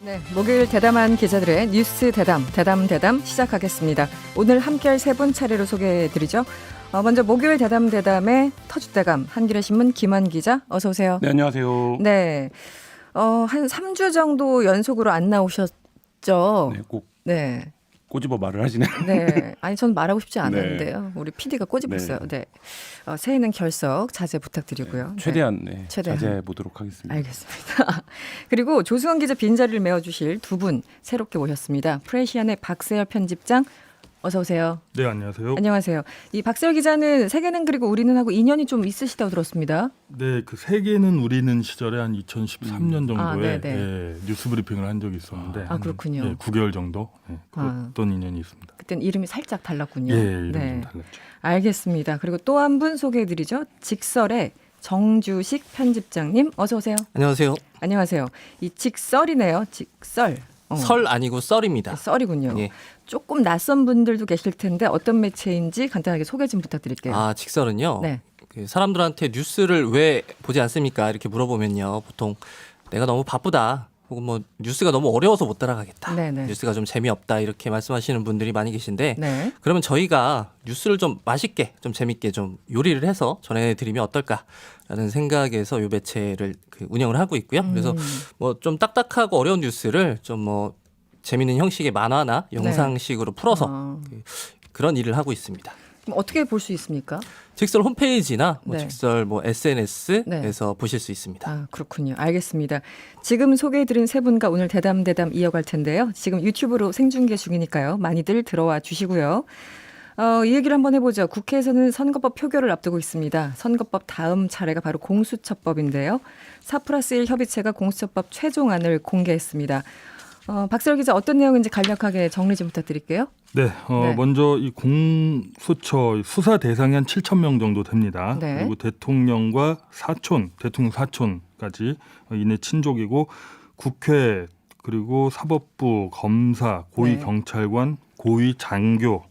네, 목요일 대담한 기자들의 뉴스 대담 시작하겠습니다. 오늘 함께할 세 분 차례로 소개해드리죠. 먼저 목요일 대담의 터줏대감 한겨레신문 김한 기자 어서 오세요. 네, 안녕하세요. 네, 한 3주 정도 연속으로 안 나오셨죠? 네, 꼭 네. 꼬집어 말을 하시네요. 네, 아니 전 말하고 싶지 않았는데요. 네. 우리 PD가 꼬집었어요. 네, 새해는 결석 자제 부탁드리고요. 최대한, 네. 자제해 보도록 하겠습니다. 알겠습니다. 그리고 조수원 기자 빈자리를 메워주실 두 분 새롭게 모셨습니다. 프레시안의 박세열 편집장 어서 오세요. 네, 안녕하세요. 안녕하세요. 이 박세열 기자는 세계는 그리고 우리는 하고 인연이 좀 있으시다고 들었습니다. 네, 그 세계는 우리는 시절에 한 2013년 정도에 네네. 뉴스 브리핑을 한 적이 있었는데 그렇군요. 한, 9개월 정도 그랬던 인연이 있습니다. 그땐 이름이 살짝 달랐군요. 예, 이름이 좀 달랐죠. 알겠습니다. 그리고 또 한 분 소개해드리죠. 직설의 정주식 편집장님 어서 오세요. 안녕하세요. 안녕하세요. 이 직설이네요. 직설. 설 아니고 썰입니다. 썰이군요. 예. 조금 낯선 분들도 계실 텐데 어떤 매체인지 간단하게 소개 좀 부탁드릴게요. 직설은요. 네. 그 사람들한테 뉴스를 왜 보지 않습니까? 이렇게 물어보면요. 보통 내가 너무 바쁘다. 혹은 뭐 뉴스가 너무 어려워서 못 따라가겠다. 네네. 뉴스가 좀 재미없다. 이렇게 말씀하시는 분들이 많이 계신데 네. 그러면 저희가 뉴스를 좀 맛있게 좀 재밌게 좀 요리를 해서 전해드리면 어떨까라는 생각에서 이 매체를 운영을 하고 있고요. 그래서 뭐 좀 딱딱하고 어려운 뉴스를 좀 뭐 재밌는 형식의 만화나 영상식으로 풀어서 그런 일을 하고 있습니다. 그럼 어떻게 볼 수 있습니까? 직설 홈페이지나 뭐 네. 직설 뭐 SNS에서 보실 수 있습니다. 그렇군요. 알겠습니다. 지금 소개해드린 세 분과 오늘 대담 이어갈 텐데요. 지금 유튜브로 생중계 중이니까요. 많이들 들어와 주시고요. 이 얘기를 한번 해보죠. 국회에서는 선거법 표결을 앞두고 있습니다. 선거법 다음 차례가 바로 공수처법인데요. 4+1 협의체가 공수처법 최종안을 공개했습니다. 박세열 기자 어떤 내용인지 간략하게 정리 좀 부탁드릴게요. 네, 먼저 이 공수처 수사 대상이 한 7천 명 정도 됩니다. 네. 그리고 대통령과 대통령 사촌까지 이내 친족이고 국회 그리고 사법부, 검사, 고위경찰관, 고위장교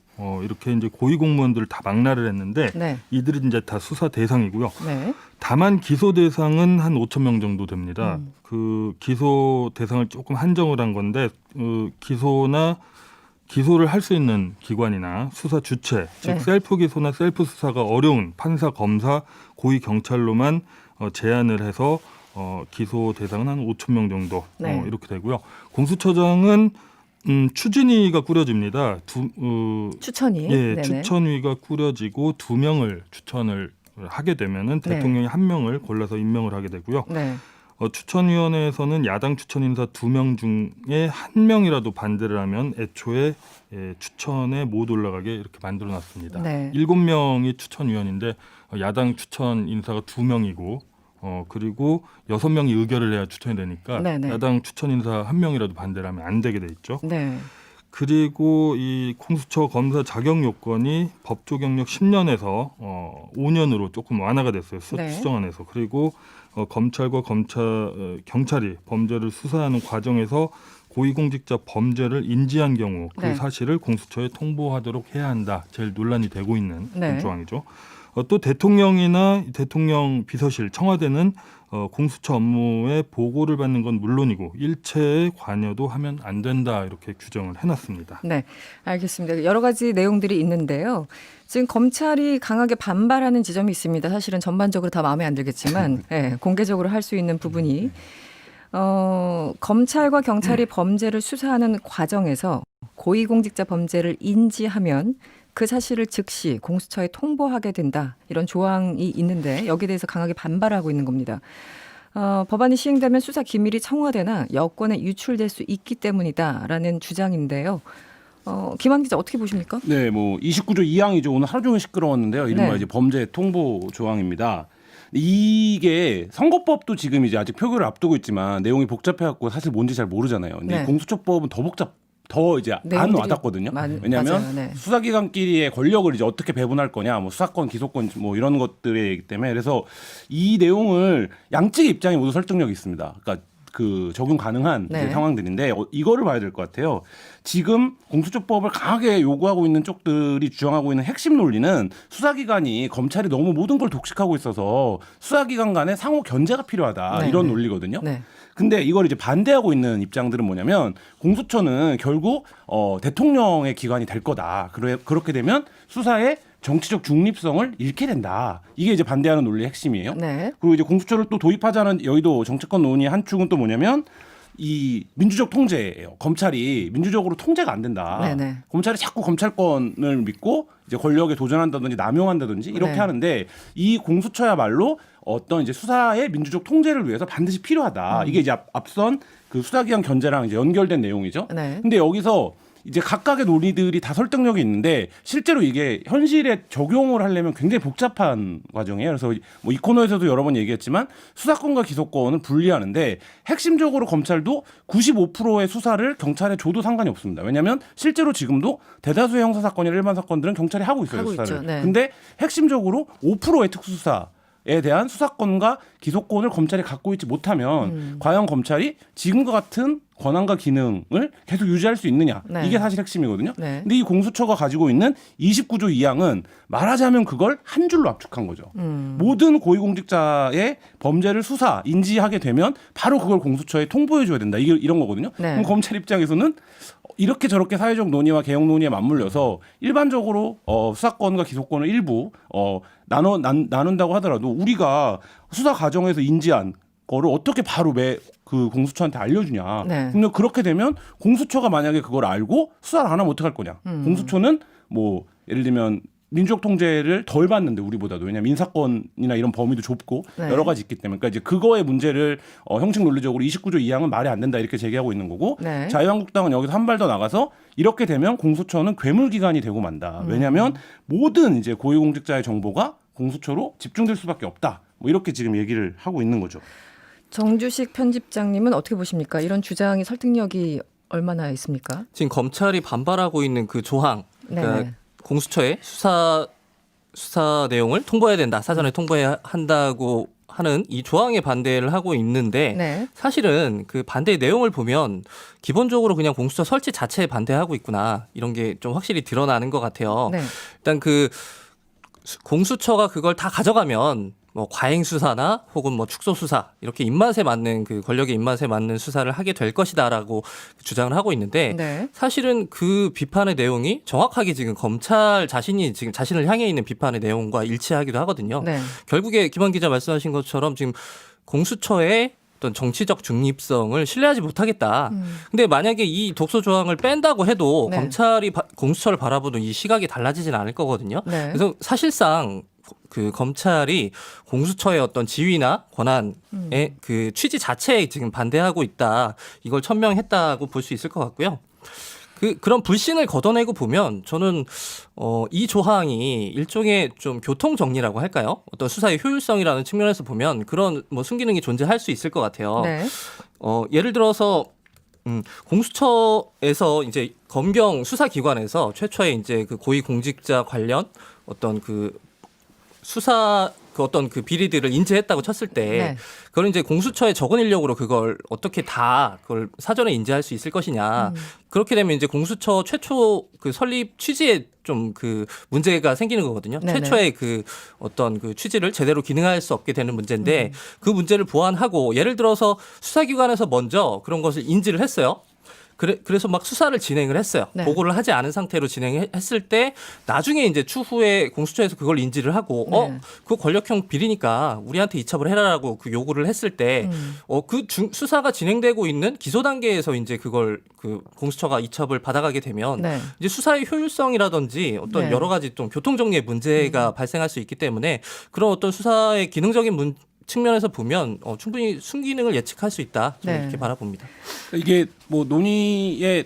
이렇게 이제 고위 공무원들을 다 망라를 했는데 이들이 이제 다 수사 대상이고요. 네. 다만 기소 대상은 한 5천 명 정도 됩니다. 그 기소 대상을 조금 한정을 한 건데 기소를 할 수 있는 기관이나 수사 주체, 즉 셀프 기소나 셀프 수사가 어려운 판사, 검사, 고위 경찰로만 제한을 해서 기소 대상은 한 5천 명 정도 이렇게 되고요. 공수처장은 추진위가 꾸려집니다. 추천위. 예, 추천위가 꾸려지고 2명을 추천을 하게 되면은 대통령이 1명을 골라서 임명을 하게 되고요. 추천위원회에서는 야당 추천 인사 2명 중에 1명이라도 반대를 하면 애초에 추천에 못 올라가게 이렇게 만들어놨습니다. 7명이 추천위원인데 야당 추천 인사가 2명이고 그리고 6명이 의결을 해야 추천이 되니까 야당 추천 인사 1명이라도 반대를 하면 안 되게 돼 있죠. 그리고 이 공수처 검사 자격 요건이 법조 경력 10년에서 5년으로 조금 완화가 됐어요. 수정안에서. 그리고 검찰과 경찰이 범죄를 수사하는 과정에서 고위공직자 범죄를 인지한 경우 그 사실을 공수처에 통보하도록 해야 한다. 제일 논란이 되고 있는 그런 조항이죠. 또 대통령이나 대통령 비서실, 청와대는 공수처 업무에 보고를 받는 건 물론이고 일체의 관여도 하면 안 된다 이렇게 규정을 해놨습니다. 네, 알겠습니다. 여러 가지 내용들이 있는데요. 지금 검찰이 강하게 반발하는 지점이 있습니다. 사실은 전반적으로 다 마음에 안 들겠지만 공개적으로 할 수 있는 부분이 검찰과 경찰이 범죄를 수사하는 과정에서 고위공직자 범죄를 인지하면 그 사실을 즉시 공수처에 통보하게 된다. 이런 조항이 있는데 여기에 대해서 강하게 반발하고 있는 겁니다. 법안이 시행되면 수사 기밀이 청와대나 여권에 유출될 수 있기 때문이다라는 주장인데요. 김한 기자 어떻게 보십니까? 네, 뭐 29조 2항이죠. 오늘 하루 종일 시끄러웠는데요. 이른바 이제 범죄 통보 조항입니다. 이게 선거법도 지금 이제 아직 표결을 앞두고 있지만 내용이 복잡해갖고 사실 뭔지 잘 모르잖아요. 근데 공수처법은 더 이제 안 와닿거든요. 왜냐하면 수사기관끼리의 권력을 이제 어떻게 배분할 거냐, 뭐 수사권, 기소권 뭐 이런 것들이기 때문에 그래서 이 내용을 양측의 입장이 모두 설득력이 있습니다. 그러니까 그 적용 가능한 네. 이제 상황들인데 이거를 봐야 될 것 같아요. 지금 공수처법을 강하게 요구하고 있는 쪽들이 주장하고 있는 핵심 논리는 수사기관이 검찰이 너무 모든 걸 독식하고 있어서 수사기관 간의 상호 견제가 필요하다 네. 이런 논리거든요. 네. 근데 이걸 이제 반대하고 있는 입장들은 뭐냐면 공수처는 결국 대통령의 기관이 될 거다. 그렇게 되면 수사의 정치적 중립성을 잃게 된다. 이게 이제 반대하는 논리의 핵심이에요. 네. 그리고 이제 공수처를 또 도입하자는 여의도 정치권 논의의 한 축은 또 뭐냐면 이 민주적 통제예요. 검찰이 민주적으로 통제가 안 된다. 네네. 검찰이 자꾸 검찰권을 믿고 이제 권력에 도전한다든지 남용한다든지 이렇게 네. 하는데 이 공수처야말로 어떤 이제 수사의 민주적 통제를 위해서 반드시 필요하다. 이게 이제 앞선 그 수사기관 견제랑 이제 연결된 내용이죠. 네. 근데 여기서 이제 각각의 논리들이 다 설득력이 있는데 실제로 이게 현실에 적용을 하려면 굉장히 복잡한 과정이에요. 그래서 뭐 이 코너에서도 여러 번 얘기했지만 수사권과 기소권을 분리하는데 핵심적으로 검찰도 95%의 수사를 경찰에 줘도 상관이 없습니다. 왜냐하면 실제로 지금도 대다수의 형사 사건이나 일반 사건들은 경찰이 하고 있어요. 하고 수사를. 있죠. 네. 근데 핵심적으로 5%의 특수수사 에 대한 수사권과 기소권을 검찰이 갖고 있지 못하면 과연 검찰이 지금과 같은 권한과 기능을 계속 유지할 수 있느냐. 네. 이게 사실 핵심이거든요. 네. 근데 이 공수처가 가지고 있는 29조 2항은 말하자면 그걸 한 줄로 압축한 거죠. 모든 고위공직자의 범죄를 수사, 인지하게 되면 바로 그걸 공수처에 통보해 줘야 된다. 이게 이런 거거든요. 네. 그럼 검찰 입장에서는 이렇게 저렇게 사회적 논의와 개혁 논의에 맞물려서 일반적으로 수사권과 기소권을 일부 나눈다고 하더라도 우리가 수사 과정에서 인지한 거를 어떻게 바로 그 공수처한테 알려주냐. 네. 근데 그렇게 되면 공수처가 만약에 그걸 알고 수사를 안 하면 어떡할 거냐. 공수처는 뭐 예를 들면 민주적 통제를 덜 받는데 우리보다도 왜냐하면 인사권이나 이런 범위도 좁고 네. 여러 가지 있기 때문에 그러니까 이제 그거의 문제를 형식 논리적으로 29조 2항은 말이 안 된다 이렇게 제기하고 있는 거고 네. 자유한국당은 여기서 한 발 더 나가서 이렇게 되면 공수처는 괴물기관이 되고 만다. 왜냐하면 모든 이제 고위공직자의 정보가 공수처로 집중될 수밖에 없다. 뭐 이렇게 지금 얘기를 하고 있는 거죠. 정주식 편집장님은 어떻게 보십니까? 이런 주장이 설득력이 얼마나 있습니까? 지금 검찰이 반발하고 있는 그 조항, 그러니까 네. 공수처에 수사 내용을 통보해야 된다, 사전에 통보해야 한다고 하는 이 조항에 반대를 하고 있는데 네. 사실은 그 반대의 내용을 보면 기본적으로 그냥 공수처 설치 자체에 반대하고 있구나 이런 게 좀 확실히 드러나는 것 같아요. 네. 일단 그 공수처가 그걸 다 가져가면 뭐 과잉 수사나 혹은 뭐 축소 수사 이렇게 입맛에 맞는 그 권력의 입맛에 맞는 수사를 하게 될 것이다라고 주장을 하고 있는데 네. 사실은 그 비판의 내용이 정확하게 지금 검찰 자신이 지금 자신을 향해 있는 비판의 내용과 일치하기도 하거든요. 네. 결국에 김한 기자 말씀하신 것처럼 지금 공수처의 어떤 정치적 중립성을 신뢰하지 못하겠다. 근데 만약에 이 독소 조항을 뺀다고 해도 네. 검찰이 공수처를 바라보는 이 시각이 달라지진 않을 거거든요. 네. 그래서 사실상 그 검찰이 공수처의 어떤 지위나 권한의 그 취지 자체에 지금 반대하고 있다. 이걸 천명했다고 볼 수 있을 것 같고요. 그런 불신을 걷어내고 보면 저는 이 조항이 일종의 좀 교통 정리라고 할까요? 어떤 수사의 효율성이라는 측면에서 보면 그런 뭐 순기능이 존재할 수 있을 것 같아요. 네. 예를 들어서 공수처에서 이제 검경 수사기관에서 최초에 이제 그 고위공직자 관련 어떤 그 수사 그 어떤 그 비리들을 인지했다고 쳤을 때 네. 그걸 이제 공수처의 적은 인력으로 그걸 어떻게 다 그걸 사전에 인지할 수 있을 것이냐. 그렇게 되면 이제 공수처 최초 그 설립 취지에 좀 그 문제가 생기는 거거든요. 네네. 최초의 그 어떤 그 취지를 제대로 기능할 수 없게 되는 문제인데 그 문제를 보완하고 예를 들어서 수사기관에서 먼저 그런 것을 인지를 했어요. 그래서 막 수사를 진행을 했어요. 네. 보고를 하지 않은 상태로 진행했을 때 나중에 이제 추후에 공수처에서 그걸 인지를 하고 네. 그 권력형 비리니까 우리한테 이첩을 해라라고 그 요구를 했을 때 수사가 진행되고 있는 기소 단계에서 이제 그걸 그 공수처가 이첩을 받아가게 되면 네. 이제 수사의 효율성이라든지 어떤 네. 여러 가지 좀 교통 정리의 문제가 발생할 수 있기 때문에 그런 어떤 수사의 기능적인 측면에서 보면 충분히 순기능을 예측할 수 있다. 저는 네. 이렇게 바라봅니다. 이게 뭐 논의에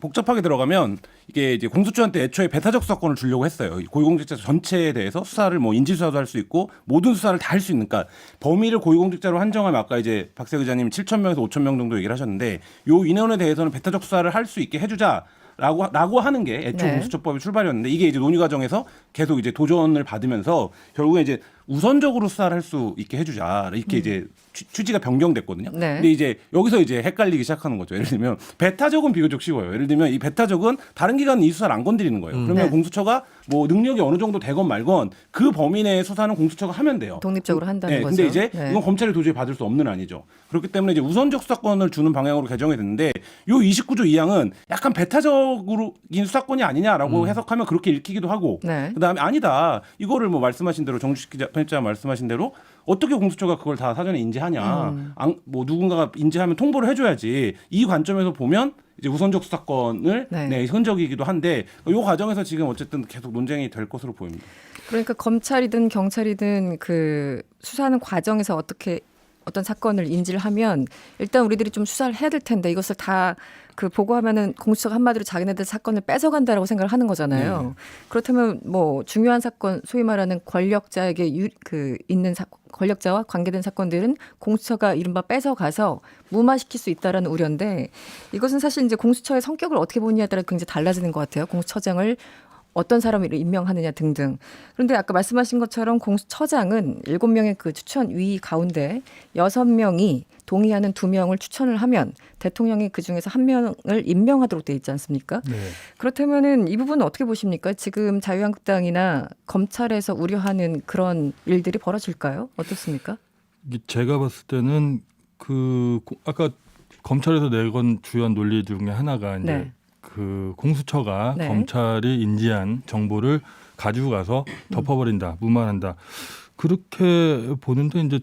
복잡하게 들어가면 이게 이제 공수처한테 애초에 배타적 수사권을 주려고 했어요. 고위공직자 전체에 대해서 수사를 뭐 인지수사도 할 수 있고 모든 수사를 다 할 수 있는, 그러니까 범위를 고위공직자로 한정하면 아까 이제 박세 기자님 7,000명에서 5,000명 정도 얘기를 하셨는데 요 인원에 대해서는 배타적 수사를 할 수 있게 해주자. 라고 하는 게 애초에 네. 공수처법의 출발이었는데 이게 이제 논의 과정에서 계속 이제 도전을 받으면서 결국에 이제 우선적으로 수사를 할 수 있게 해주자 이렇게 이제 취지가 변경됐거든요. 네. 근데 이제 여기서 이제 헷갈리기 시작하는 거죠. 예를 들면 배타적은 비교적 쉬워요. 예를 들면 이 배타적은 다른 기관은 이 수사를 안 건드리는 거예요. 그러면 네. 공수처가 뭐 능력이 어느 정도 되건 말건 그 범위 내의 수사는 공수처가 하면 돼요. 독립적으로 한다는 네, 거죠. 근데 이제 네. 이건 검찰이 도저히 받을 수 없는 안이죠. 그렇기 때문에 이제 우선적 수사권을 주는 방향으로 개정이 됐는데 요 29조 2항은 약간 배타적인 수사권이 아니냐라고 해석하면 그렇게 읽히기도 하고 네. 그다음에 아니다. 이거를 뭐 말씀하신 대로 정주식 기자 편집자 말씀하신 대로 어떻게 공수처가 그걸 다 사전에 인지하냐. 뭐 누군가가 인지하면 통보를 해줘야지. 이 관점에서 보면 이제 우선적 수사권을 네. 네, 현적이기도 한데 이 과정에서 지금 어쨌든 계속 논쟁이 될 것으로 보입니다. 그러니까 검찰이든 경찰이든 그 수사하는 과정에서 어떻게 어떤 사건을 인지를 하면 일단 우리들이 좀 수사를 해야 될 텐데 이것을 다 그 보고하면은 공수처가 한마디로 자기네들 사건을 뺏어간다라고 생각을 하는 거잖아요. 그렇다면 뭐 중요한 사건, 소위 말하는 권력자에게 있는 권력자와 관계된 사건들은 공수처가 이른바 뺏어가서 무마시킬 수 있다라는 우려인데 이것은 사실 이제 공수처의 성격을 어떻게 보느냐에 따라 굉장히 달라지는 것 같아요. 공수처장을 어떤 사람을 임명하느냐 등등. 그런데 아까 말씀하신 것처럼 공수처장은 7명의 그 추천위 가운데 6명이 동의하는 2명을 추천을 하면 대통령이 그중에서 1명을 임명하도록 돼 있지 않습니까? 네. 그렇다면은 이 부분은 어떻게 보십니까? 지금 자유한국당이나 검찰에서 우려하는 그런 일들이 벌어질까요? 어떻습니까? 이게 제가 봤을 때는 아까 검찰에서 내건 주요한 논리 중에 하나가 이제 네. 그 공수처가 네. 검찰이 인지한 정보를 가지고 가서 덮어버린다, 무마한다. 그렇게 보는데 이제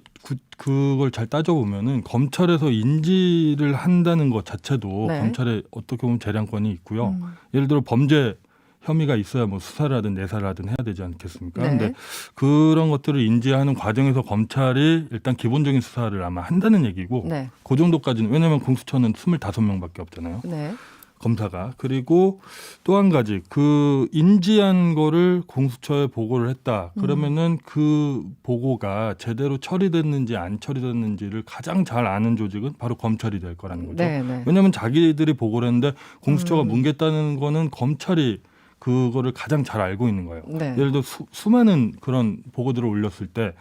그걸 잘 따져보면은 검찰에서 인지를 한다는 것 자체도 네. 검찰에 어떻게 보면 재량권이 있고요. 예를 들어 범죄 혐의가 있어야 뭐 수사를 하든 내사를 하든 해야 되지 않겠습니까? 네. 근데 그런 것들을 인지하는 과정에서 검찰이 일단 기본적인 수사를 아마 한다는 얘기고 네. 그 정도까지는 왜냐하면 공수처는 25명밖에 없잖아요. 네. 검사가. 그리고 또 한 가지 그 인지한 거를 공수처에 보고를 했다. 그러면은 그 보고가 제대로 처리됐는지 안 처리됐는지를 가장 잘 아는 조직은 바로 검찰이 될 거라는 거죠. 네. 네. 왜냐하면 자기들이 보고를 했는데 공수처가 뭉갰다는 거는 검찰이 그거를 가장 잘 알고 있는 거예요. 네. 예를 들어 수많은 그런 보고들을 올렸을 때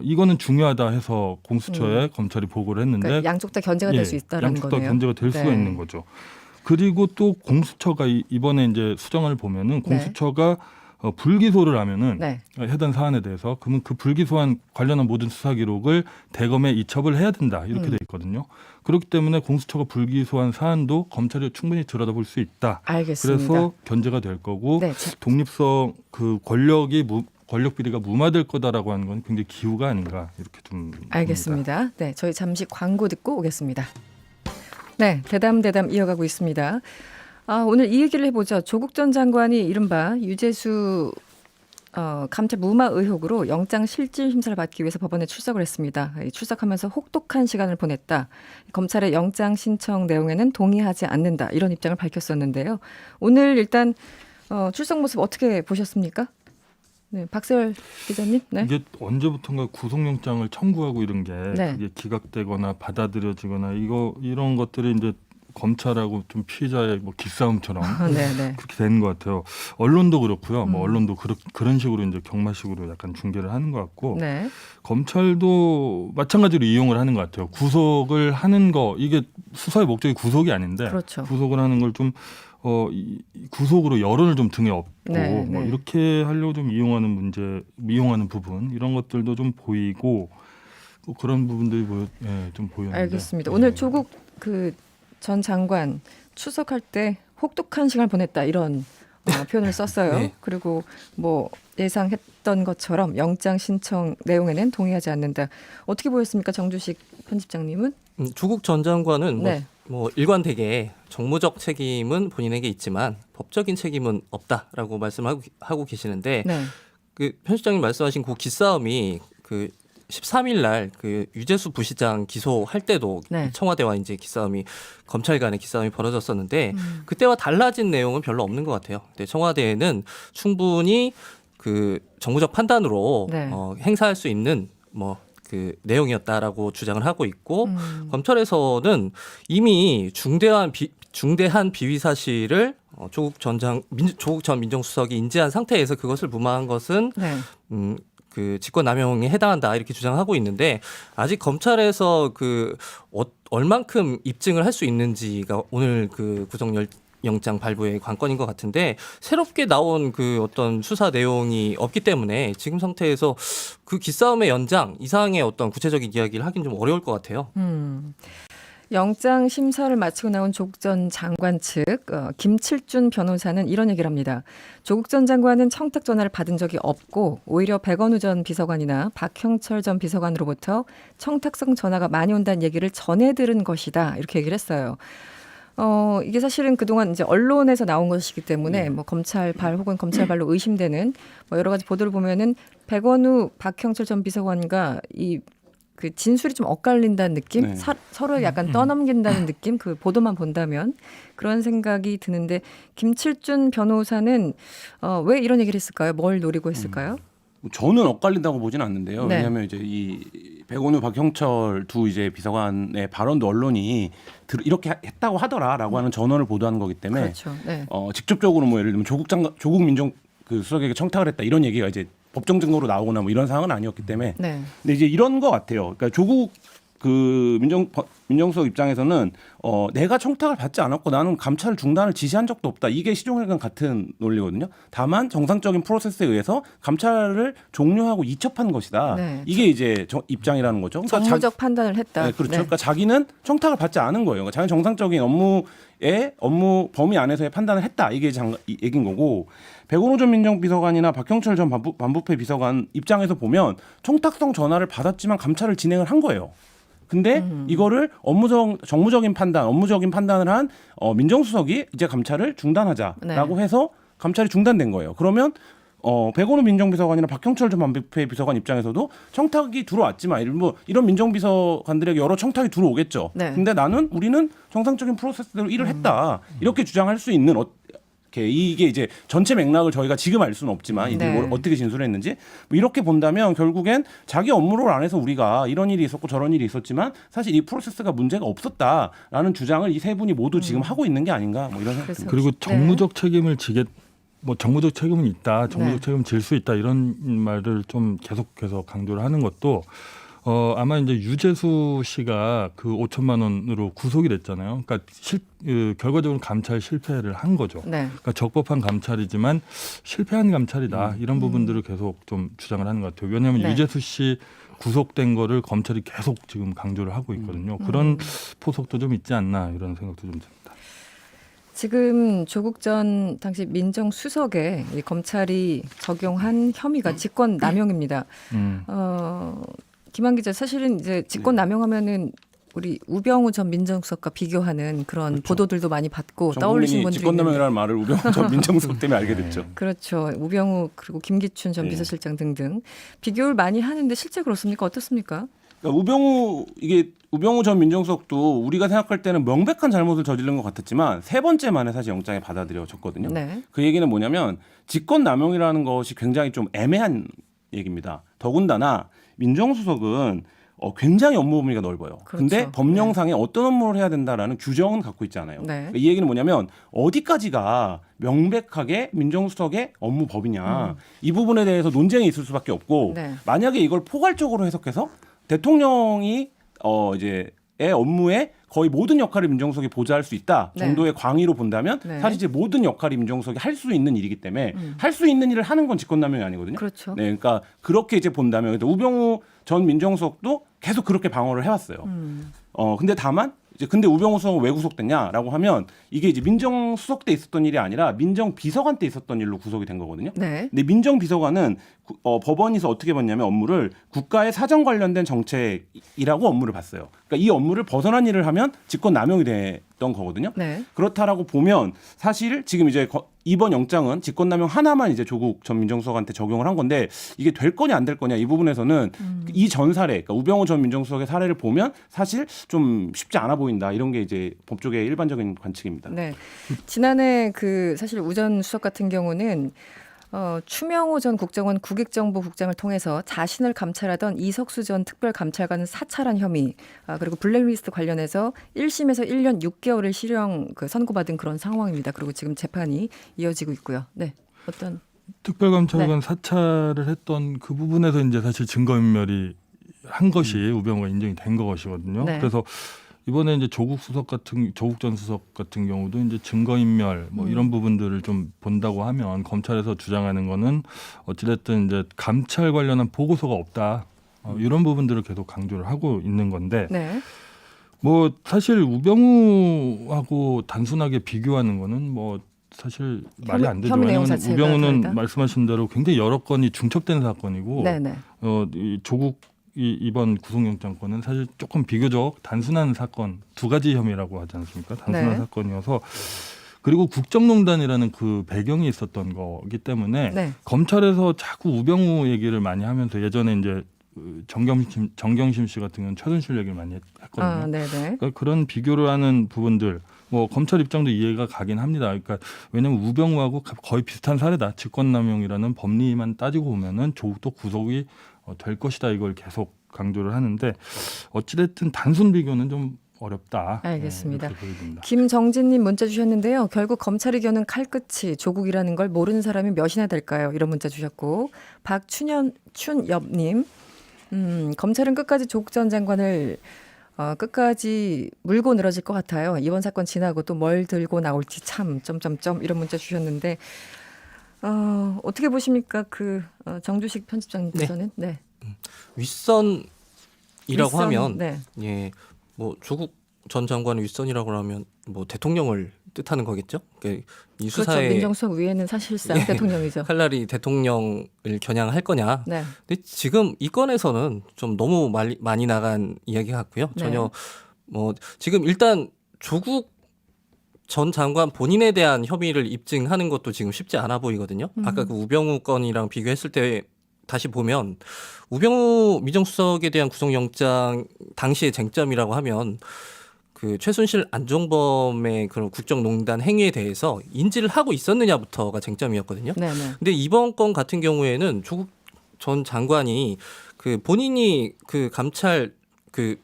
이거는 중요하다 해서 공수처에 검찰이 보고를 했는데 그러니까 양쪽 다 견제가 될 수 있다는 양쪽 다 거네요. 견제가 될 수가 네. 있는 거죠. 그리고 또 공수처가 이번에 이제 수정을 보면은 공수처가 불기소를 하면은 네. 해당 사안에 대해서 그러면 그 불기소한 관련한 모든 수사 기록을 대검에 이첩을 해야 된다 이렇게 돼 있거든요. 그렇기 때문에 공수처가 불기소한 사안도 검찰이 충분히 들여다볼 수 있다. 알겠습니다. 그래서 견제가 될 거고 네. 독립성 그 권력 비리가 무마될 거다라고 하는 건 굉장히 기우가 아닌가 이렇게 좀 알겠습니다. 봅니다. 네, 저희 잠시 광고 듣고 오겠습니다. 네, 대담 이어가고 있습니다. 오늘 이 얘기를 해보죠. 조국 전 장관이 이른바 유재수 감찰 무마 의혹으로 영장 실질 심사를 받기 위해서 법원에 출석을 했습니다. 출석하면서 혹독한 시간을 보냈다. 검찰의 영장 신청 내용에는 동의하지 않는다. 이런 입장을 밝혔었는데요. 오늘 일단 출석 모습 어떻게 보셨습니까? 네, 박세월 기자님. 네. 이게 언제부턴가 구속영장을 청구하고 이런 게 네. 그게 기각되거나 받아들여지거나 이런 것들이 이제 검찰하고 좀 피해자의 뭐 기싸움처럼 네. 그렇게 되는 것 같아요. 언론도 그렇고요. 뭐 언론도 그런 식으로 이제 경마식으로 약간 중계를 하는 것 같고 네. 검찰도 마찬가지로 이용을 하는 것 같아요. 구속을 하는 거 이게 수사의 목적이 구속이 아닌데 그렇죠. 구속을 하는 걸 좀 구속으로 여론을 좀 등에 업고 네, 뭐 네. 이렇게 하려고 좀 이용하는 부분 이런 것들도 좀 보이고 뭐 그런 부분들이 좀 보였는데. 알겠습니다. 오늘 조국 전 장관 출석할 때 혹독한 시간을 보냈다 이런 표현을 썼어요. 네. 그리고 뭐 예상했던 것처럼 영장 신청 내용에는 동의하지 않는다. 어떻게 보였습니까, 정주식 편집장님은? 조국 전 장관은 네. 뭐 일관되게 정무적 책임은 본인에게 있지만 법적인 책임은 없다라고 말씀하고 계시는데 네. 그 편집장님 말씀하신 그 기싸움이 그 13일 날 그 유재수 부시장 기소할 때도 네. 청와대와 이제 기싸움이 검찰 간의 기싸움이 벌어졌었는데 그때와 달라진 내용은 별로 없는 것 같아요. 근데 청와대에는 충분히 그 정무적 판단으로 네. 행사할 수 있는 뭐 그 내용이었다라고 주장을 하고 있고 검찰에서는 이미 중대한 비위 사실을 조국 전 민정수석이 인지한 상태에서 그것을 무마한 것은 네. 그 직권남용에 해당한다 이렇게 주장하고 있는데 아직 검찰에서 그 얼만큼 입증을 할 수 있는지가 오늘 그 구속영장 발부의 관건인 것 같은데 새롭게 나온 그 어떤 수사 내용이 없기 때문에 지금 상태에서 그 기싸움의 연장 이상의 어떤 구체적인 이야기를 하긴 좀 어려울 것 같아요. 영장 심사를 마치고 나온 조국 전 장관 측 김칠준 변호사는 이런 얘기를 합니다. 조국 전 장관은 청탁 전화를 받은 적이 없고 오히려 백원우 전 비서관이나 박형철 전 비서관으로부터 청탁성 전화가 많이 온다는 얘기를 전해 들은 것이다. 이렇게 얘기를 했어요. 이게 사실은 그동안 이제 언론에서 나온 것이기 때문에 뭐 검찰발 혹은 검찰발로 의심되는 뭐 여러 가지 보도를 보면은 백원우 박형철 전 비서관과 그 진술이 좀 엇갈린다는 느낌, 네. 서로 약간 떠넘긴다는 느낌, 그 보도만 본다면 그런 생각이 드는데 김칠준 변호사는 왜 이런 얘기를 했을까요? 뭘 노리고 했을까요? 저는 엇갈린다고 보지는 않는데요. 네. 왜냐하면 이제 이 백원우, 박형철 두 이제 비서관의 발언도 언론이 이렇게 했다고 하더라라고 하는 전언을 보도하는 거기 때문에 그렇죠. 네. 직접적으로 뭐 예를 들면 조국 민정 그 수석에게 청탁을 했다 이런 얘기가 이제 법정 증거로 나오거나 뭐 이런 상황은 아니었기 때문에. 네. 근데 이제 이런 것 같아요. 그러니까 조국 그 민정수석 입장에서는 내가 청탁을 받지 않았고 나는 감찰 중단을 지시한 적도 없다. 이게 시종일관 같은 논리거든요. 다만 정상적인 프로세스에 의해서 감찰을 종료하고 이첩한 것이다. 네. 이게 이제 입장이라는 거죠. 그러니까 정무적 판단을 했다. 네, 그렇죠. 네. 그러니까 자기는 청탁을 받지 않은 거예요. 그러니까 자기는 정상적인 업무 범위 안에서의 판단을 했다. 이게 얘기인 거고 백원호 전 민정비서관이나 박형철 전 반부패 비서관 입장에서 보면 청탁성 전화를 받았지만 감찰을 진행을 한 거예요. 근데 이거를 정무적인 판단을 한 민정수석이 이제 감찰을 중단하자라고 네. 해서 감찰이 중단된 거예요. 그러면 백원우 민정비서관이나 박형철 전 반부패 비서관 입장에서도 청탁이 들어왔지만 이런 민정비서관들에게 여러 청탁이 들어오겠죠. 네. 근데 우리는 정상적인 프로세스대로 일을 했다. 이렇게 주장할 수 있는 이게 이제 전체 맥락을 저희가 지금 알 수는 없지만 이들이 네. 뭘 어떻게 진술했는지 뭐 이렇게 본다면 결국엔 자기 업무를 안해서 우리가 이런 일이 있었고 저런 일이 있었지만 사실 이 프로세스가 문제가 없었다라는 주장을 이 세 분이 모두 지금 하고 있는 게 아닌가 뭐 이런 생각이 듭니다. 그리고 정무적 책임을 정무적 책임은 있다, 정무적 네. 책임을 질 수 있다 이런 말을 좀 계속해서 강조를 하는 것도 아마 이제 유재수 씨가 그 5천만 원으로 구속이 됐잖아요. 그러니까 결과적으로 감찰 실패를 한 거죠. 네. 그러니까 적법한 감찰이지만 실패한 감찰이다 이런 부분들을 계속 좀 주장을 하는 것 같아요. 왜냐하면 네. 유재수 씨 구속된 거를 검찰이 계속 지금 강조를 하고 있거든요. 그런 포석도 좀 있지 않나 이런 생각도 좀 듭니다. 지금 조국 전 당시 민정수석에 이 검찰이 적용한 혐의가 직권남용입니다. 김한 기자, 사실은 이제 직권남용하면은 우리 우병우 전 민정수석과 비교하는 그런 그렇죠. 보도들도 많이 받고 전 떠올리신 국민이 분들이 있는데. 직권남용이라는 말을 우병우 전 민정수석 때문에 알게 됐죠. 그렇죠. 우병우 그리고 김기춘 전 네. 비서실장 등등 비교를 많이 하는데 실제 그렇습니까? 어떻습니까? 그러니까 우병우 전 민정수석도 우리가 생각할 때는 명백한 잘못을 저지른 것 같았지만 세 번째 만에 사실 영장에 받아들여졌거든요. 네. 그 얘기는 뭐냐면 직권남용이라는 것이 굉장히 좀 애매한 얘기입니다. 더군다나 민정수석은 굉장히 업무 범위가 넓어요. 근데 그렇죠. 법령상에 어떤 업무를 해야 된다라는 규정은 갖고 있지 않아요. 네. 이 얘기는 뭐냐면 어디까지가 명백하게 민정수석의 업무 법이냐 이 부분에 대해서 논쟁이 있을 수밖에 없고 네. 만약에 이걸 포괄적으로 해석해서 대통령이 의 업무에 거의 모든 역할을 민정수석이 보좌할 수 있다 정도의 광의로 본다면 네. 사실 이제 모든 역할이 민정수석이 할 수 있는 일이기 때문에 할 수 있는 일을 하는 건 직권남용이 아니거든요. 그렇죠. 네, 그러니까 그렇게 이제 본다면 우병우 전 민정수석도 계속 그렇게 방어를 해왔어요. 근데 다만 근데 우병우 수석은 왜 구속됐냐라고 하면 이게 이제 민정수석 때 있었던 일이 아니라 민정비서관 때 있었던 일로 구속이 된 거거든요. 네. 근데 민정비서관은 법원에서 어떻게 봤냐면 업무를 국가의 사정 관련된 정책이라고 업무를 봤어요. 그러니까 이 업무를 벗어난 일을 하면 직권남용이 됐던 거거든요. 네. 그렇다라고 보면 사실 지금 이제 이번 영장은 직권남용 하나만 이제 조국 전 민정수석한테 적용을 한 건데 이게 될 거냐 안 될 거냐 이 부분에서는 이 전 사례, 그러니까 우병우 전 민정수석의 사례를 보면 사실 좀 쉽지 않아 보인다 이런 게 이제 법조계의 일반적인 관측입니다. 네. 지난해 사실 우 전 수석 같은 경우는 추명호 전 국정원 국익정보국장을 통해서 자신을 감찰하던 이석수 전 특별감찰관을 사찰한 혐의, 그리고 블랙리스트 관련해서 1심에서 1년 6개월을 실형 선고받은 그런 상황입니다. 그리고 지금 재판이 이어지고 있고요. 네, 어떤 특별감찰관 사찰을 했던 그 부분에서 이제 사실 증거인멸이 한 것이 우병우가 인정이 된 것이거든요. 네. 그래서 이번에 이제 조국 전 수석 같은 경우도 이제 증거인멸 뭐 이런 부분들을 좀 본다고 하면 검찰에서 주장하는 거는 어찌됐든 이제 감찰 관련한 보고서가 없다. 이런 부분들을 계속 강조를 하고 있는 건데 네. 뭐 사실 우병우하고 단순하게 비교하는 거는 뭐 사실 말이 안 되죠. 혐의 내용 왜냐하면 자체가 우병우는 다르다? 말씀하신 대로 굉장히 여러 건이 중첩된 사건이고 네네. 이 조국 이번 구속영장 건은 사실 조금 비교적 단순한 사건, 두 가지 혐의라고 하지 않습니까? 단순한 네. 사건이어서 그리고 국정농단이라는 그 배경이 있었던 거기 때문에 네. 검찰에서 자꾸 우병우 얘기를 많이 하면서 예전에 이제 정경심 씨 같은 경우는 최순실 얘기를 많이 했거든요. 아, 네네. 그러니까 그런 비교를 하는 부분들 뭐 검찰 입장도 이해가 가긴 합니다. 그러니까 왜냐하면 우병우하고 거의 비슷한 사례다. 직권남용이라는 법리만 따지고 보면은 조국도 구속이 될 것이다. 이걸 계속 강조를 하는데 어찌됐든 단순 비교는 좀 어렵다. 알겠습니다. 네, 이렇게 보여집니다. 김정진님 문자 주셨는데요. 결국 검찰이 겨눈 칼끝이 조국이라는 걸 모르는 사람이 몇이나 될까요? 이런 문자 주셨고 박춘엽님 검찰은 끝까지 조국 전 장관을 끝까지 물고 늘어질 것 같아요. 이번 사건 지나고 또 뭘 들고 나올지 참 점점점 이런 문자 주셨는데 어떻게 보십니까? 그 정주식 편집장님께서는 네. 윗선이라고 윗선, 하면 네. 예, 뭐 조국 전 장관의 윗선이라고 하면 뭐 대통령을 뜻하는 거겠죠. 그러니까 이 그렇죠. 수사에 민정수석 위에는 사실상 예. 대통령이죠. 칼날이 대통령을 겨냥할 거냐. 네. 근데 지금 이 건에서는 좀 너무 많이 나간 이야기 같고요. 전혀 뭐 지금 일단 조국 전 장관 본인에 대한 혐의를 입증하는 것도 지금 쉽지 않아 보이거든요. 아까 그 우병우 건이랑 비교했을 때 다시 보면 우병우 민정수석에 대한 구속영장 당시의 쟁점이라고 하면 그 최순실 안종범의 그런 국정농단 행위에 대해서 인지를 하고 있었느냐부터가 쟁점이었거든요. 네네. 근데 이번 건 같은 경우에는 조국 전 장관이 그 본인이 그 감찰 그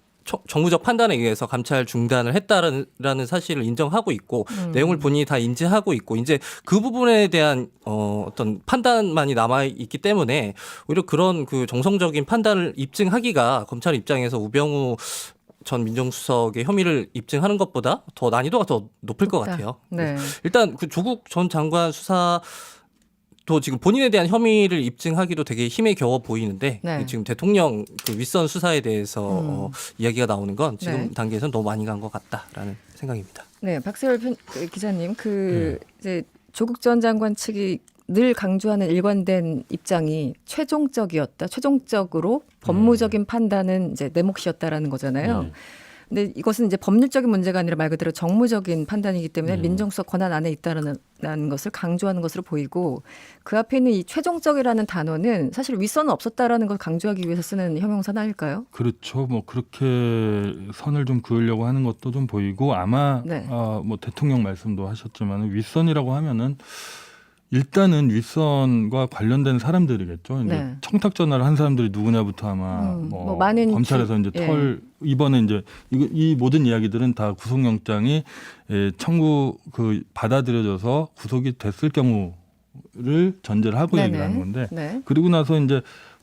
정무적 판단에 의해서 감찰 중단을 했다라는 사실을 인정하고 있고 내용을 본인이 다 인지하고 있고 이제 그 부분에 대한 어떤 판단만이 남아 있기 때문에 오히려 그런 그 정성적인 판단을 입증하기가 검찰 입장에서 우병우 전 민정수석의 혐의를 입증하는 것보다 더 난이도가 더 높을 것 같아요. 네. 일단 그 조국 전 장관 수사 또 지금 본인에 대한 혐의를 입증하기도 되게 힘에 겨워 보이는데 네. 지금 대통령 그 윗선 수사에 대해서 이야기가 나오는 건 지금 네. 단계에서는 너무 많이 간 것 같다라는 생각입니다. 네, 박세월 기자님, 이제 조국 전 장관 측이 늘 강조하는 일관된 입장이 최종적으로 법무적인 판단은 이제 내 몫이었다라는 거잖아요. 근데 이것은 이제 법률적인 문제가 아니라 말 그대로 정무적인 판단이기 때문에 민정수석 권한 안에 있다는 것을 강조하는 것으로 보이고 그 앞에 있는 이 최종적이라는 단어는 사실 윗선은 없었다라는 걸 강조하기 위해서 쓰는 형용사는 아닐까요? 그렇죠. 뭐 그렇게 선을 좀 그으려고 하는 것도 좀 보이고 아마 네. 뭐 대통령 말씀도 하셨지만 윗선이라고 하면은 일단은 윗선과 관련된 사람들이겠죠. 이제 네. 청탁 전화를 한 사람들이 누구냐부터 아마 뭐 많은 검찰에서 이제 이번에 이제 이 모든 이야기들은 다 구속영장이 청구 받아들여져서 구속이 됐을 경우를 전제를 하고 얘기를 하는 건데 네. 그리고 나서 이제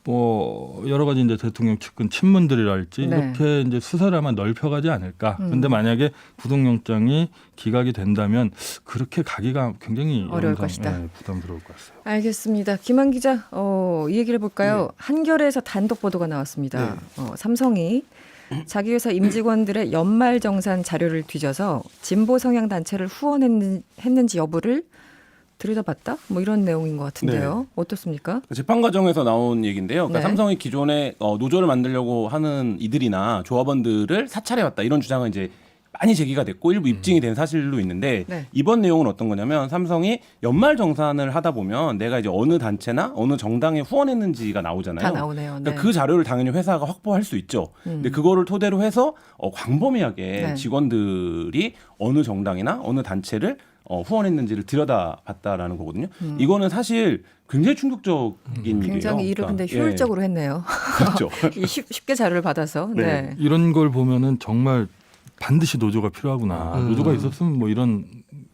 뭐 여러 가지 이제 대통령 측근 친문들이랄지 네. 이렇게 이제 수사를 아마 넓혀가지 않을까. 근데 만약에 구속영장이 기각이 된다면 그렇게 가기가 굉장히 어려울 것이다. 부담스러울 것 같아요. 알겠습니다. 김한 기자, 이 얘기를 해볼까요? 한겨레에서 단독 보도가 나왔습니다. 삼성이 자기 회사 임직원들의 연말정산 자료를 뒤져서 진보 성향 단체를 후원했는지 여부를 들여다봤다? 뭐 이런 내용인 것 같은데요. 어떻습니까? 재판 과정에서 나온 얘기인데요. 그러니까 네. 삼성이 기존에 노조를 만들려고 하는 이들이나 조합원들을 사찰해왔다 이런 주장은 이제 많이 제기가 됐고 일부 입증이 된 사실도 있는데 네. 이번 내용은 어떤 거냐면 삼성이 연말 정산을 하다 보면 내가 이제 어느 단체나 어느 정당에 후원했는지가 나오잖아요. 다 나오네요. 네. 그러니까 그 자료를 당연히 회사가 확보할 수 있죠. 근데 그거를 토대로 해서 광범위하게 네. 직원들이 어느 정당이나 어느 단체를 후원했는지를 들여다봤다라는 거거든요. 이거는 사실 굉장히 충격적인 일이에요. 굉장히 일을 근데 그러니까, 효율적으로 했네요. 그렇죠. 쉽게 자료를 받아서. 네. 네. 이런 걸 보면은 정말 반드시 노조가 필요하구나. 노조가 있었으면 뭐 이런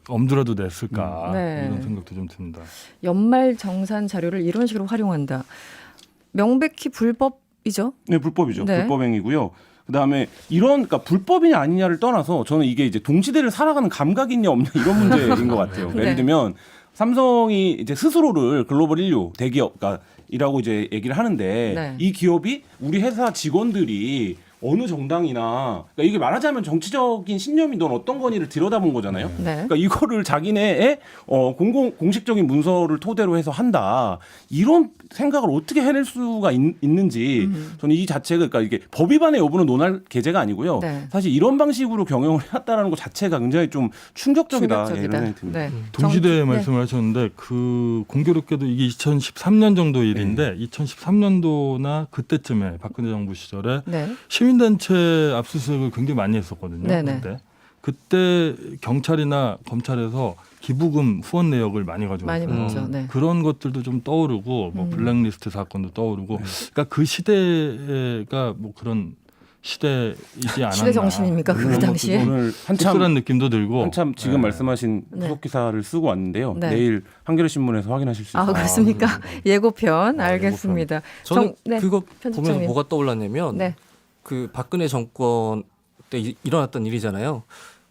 엄두라도 냈을까 네. 이런 생각도 좀 듭니다. 연말 정산 자료를 이런 식으로 활용한다. 명백히 불법이죠. 네, 불법이죠. 네. 불법행위고요. 그다음에 그러니까 불법이냐 아니냐를 떠나서 저는 이게 이제 동시대를 살아가는 감각이 있냐 없냐 이런 문제인 것 같아요. 네. 예를 들면 삼성이 이제 스스로를 글로벌 인류 대기업이라고 이제 얘기를 하는데 네. 이 기업이 우리 회사 직원들이 어느 정당이나 그러니까 이게 말하자면 정치적인 신념이 넌 어떤 거니를 들여다본 거잖아요. 네. 그러니까 이거를 자기네의 공식적인 문서를 토대로 해서 한다. 이런 생각을 어떻게 해낼 수가 있는지 저는 이 자체가 그러니까 이게 법 위반의 여부는 논할 계제가 아니고요. 네. 사실 이런 방식으로 경영을 해왔다라는 것 자체가 굉장히 좀 충격적이다. 이런 생각이 듭니다. 네. 동시대 정- 말씀을 하셨는데 그 공교롭게도 이게 2013년 정도 일인데 2013년도나 그때쯤에 박근혜 정부 시절에 네. 시민단체 압수수색을 굉장히 많이 했었거든요. 네네. 그때 경찰이나 검찰에서 기부금 후원 내역을 많이 가져왔어요. 많이 봤죠. 네. 그런 것들도 좀 떠오르고 뭐 블랙리스트 사건도 떠오르고 그러니까 그 시대가 뭐 그런 시대이지 않았나. 시대 정신입니까 그 당시에? 오늘 씁쓸한 느낌도 들고 한참 지금 네. 말씀하신 네. 후속 기사를 쓰고 왔는데요. 네. 내일 한겨레 신문에서 확인하실 수 있어요. 아 그렇습니까? 예고편 아, 알겠습니다. 저는 네. 그거 편집장님. 보면서 뭐가 떠올랐냐면 네. 그 박근혜 정권 때 일어났던 일이잖아요.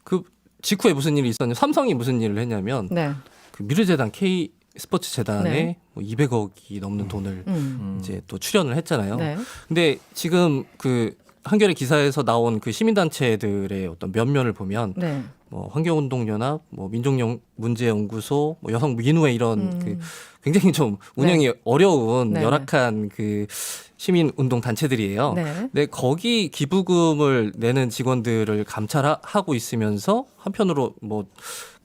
그 직후에 무슨 일이 있었냐면 삼성이 무슨 일을 했냐면 네. 그 미르재단 K 스포츠 재단에 네. 뭐 200억이 넘는 돈을 음. 이제 또 출연을 했잖아요. 네. 근데 지금 그 한겨레 기사에서 나온 그 시민단체들의 어떤 면면을 보면 네. 뭐 환경운동연합, 뭐 민족문제연구소, 뭐 여성민우회 이런 그 굉장히 좀 운영이 어려운 네. 열악한 그 시민운동 단체들이에요. 네. 근데 거기 기부금을 내는 직원들을 감찰하고 있으면서 한편으로 뭐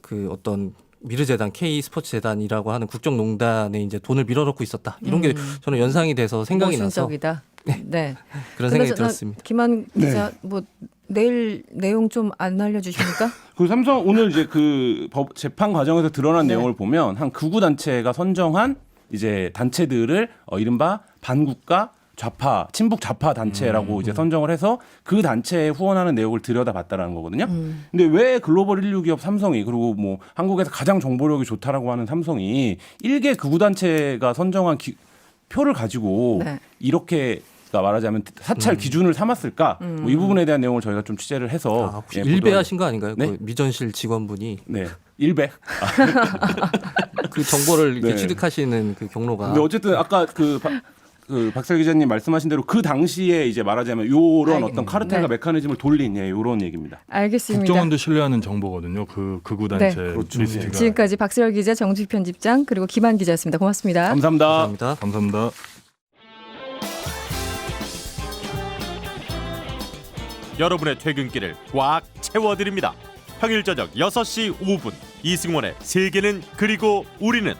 그 어떤 미르재단 K 스포츠 재단이라고 하는 국정농단에 이제 돈을 밀어넣고 있었다. 이런 게 저는 연상이 돼서 생각이 나서 모순적이다. 네. 그런 생각이 그나저나 들었습니다. 김한 기자 뭐 내일 내용 좀 안 알려주십니까? 그 삼성 오늘 이제 그 법 재판 과정에서 드러난 네. 내용을 보면 한 극우 단체가 선정한 이제 단체들을 이른바 반국가 좌파 친북 좌파 단체라고 이제 선정을 해서 그 단체에 후원하는 내역을 들여다봤다라는 거거든요. 근데 왜 글로벌 인류 기업 삼성이 그리고 뭐 한국에서 가장 정보력이 좋다라고 하는 삼성이 일개 극우 단체가 선정한 표를 가지고 네. 이렇게 그러니까 말하자면 사찰 기준을 삼았을까? 뭐이 부분에 대한 내용을 저희가 좀 취재를 해서 아, 혹시 예, 일배하신 거 아닌가요? 네? 그 미전실 직원분이 네. 일배. 그 정보를 이렇게 네. 취득하시는 그 경로가 근데 어쨌든 아까 그 박설 기자님 말씀하신 대로 그 당시에 이제 말하자면 요런 어떤 카르텔과 네. 메커니즘을 돌린 요런 얘기입니다. 알겠습니다. 국정원도 신뢰하는 정보거든요. 그 극우 단체 네. 그렇죠. 리스트가. 지금까지 박세열 기자, 정직 편집장 그리고 김한 기자였습니다. 고맙습니다. 감사합니다. 감사합니다. 감사합니다. 여러분의 퇴근길을 꽉 채워드립니다. 평일 저녁 6시 5분 이승원의 세계는 그리고 우리는